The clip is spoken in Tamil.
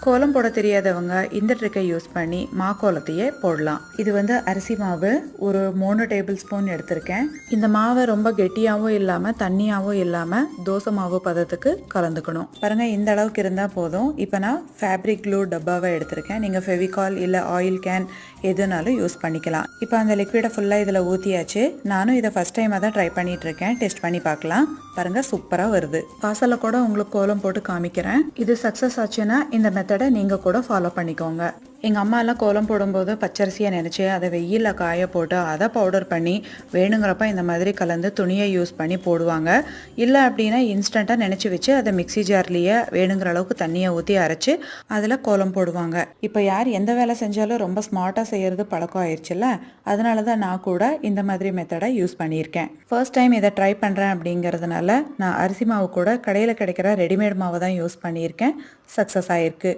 கோலம் போட தெரியாதவங்க இந்த ட்ரிக்கை யூஸ் பண்ணி மாக்கோலத்தையே போடலாம். இது அரிசி மாவு ஒரு 3 டேபிள் ஸ்பூன் எடுத்திருக்கேன். இந்த மாவை ரொம்ப கெட்டியாகவும் இல்லாமல் தண்ணியாகவும் இல்லாமல் தோசை மாவு பதத்துக்கு கலந்துக்கணும். பாருங்க, இந்த அளவுக்கு இருந்தால் போதும். இப்போ நான் ஃபேப்ரிக் க்ளூ டப்பாவை எடுத்திருக்கேன். நீங்கள் ஃபெவிகால் இல்லை ஆயில் கேன் எதுனாலும் யூஸ் பண்ணிக்கலாம். இப்போ அந்த லிக்விடை ஃபுல்லாக இதில் ஊற்றியாச்சு. நானும் இதை ஃபஸ்ட் டைமாக தான் ட்ரை பண்ணிட்டு இருக்கேன். டெஸ்ட் பண்ணி பார்க்கலாம். பாருங்க, சூப்பராக வருது. வாசலில் கூட உங்களுக்கு கோலம் போட்டு காமிக்கிறேன். இது சக்ஸஸ் ஆச்சுன்னா இந்த மெத்தடை நீங்கள் கூட ஃபாலோ பண்ணிக்கோங்க. எங்கள் அம்மாலாம் கோலம் போடும்போது பச்சரிசியை நினச்சி அதை வெயிலில் காய போட்டு அதை பவுடர் பண்ணி வேணுங்கிறப்ப இந்த மாதிரி கலந்து துணியை யூஸ் பண்ணி போடுவாங்க. இல்லை அப்படின்னா இன்ஸ்டண்ட்டாக நினச்சி வச்சு அதை மிக்ஸி ஜார்லேயே வேணுங்கிற அளவுக்கு தண்ணியை ஊற்றி அரைச்சி அதில் கோலம் போடுவாங்க. இப்போ யார் எந்த வேலை செஞ்சாலும் ரொம்ப ஸ்மார்ட்டாக செய்கிறது பழக்கம் ஆயிடுச்சுல்ல, அதனால தான் நான் கூட இந்த மாதிரி மெத்தடை யூஸ் பண்ணியிருக்கேன். ஃபர்ஸ்ட் டைம் இதை ட்ரை பண்ணுறேன் அப்படிங்கிறதுனால நான் அரிசி மாவு கூட கடையில் கிடைக்கிற ரெடிமேட் மாவை தான் யூஸ் பண்ணியிருக்கேன். சக்ஸஸ் ஆகிருக்கு.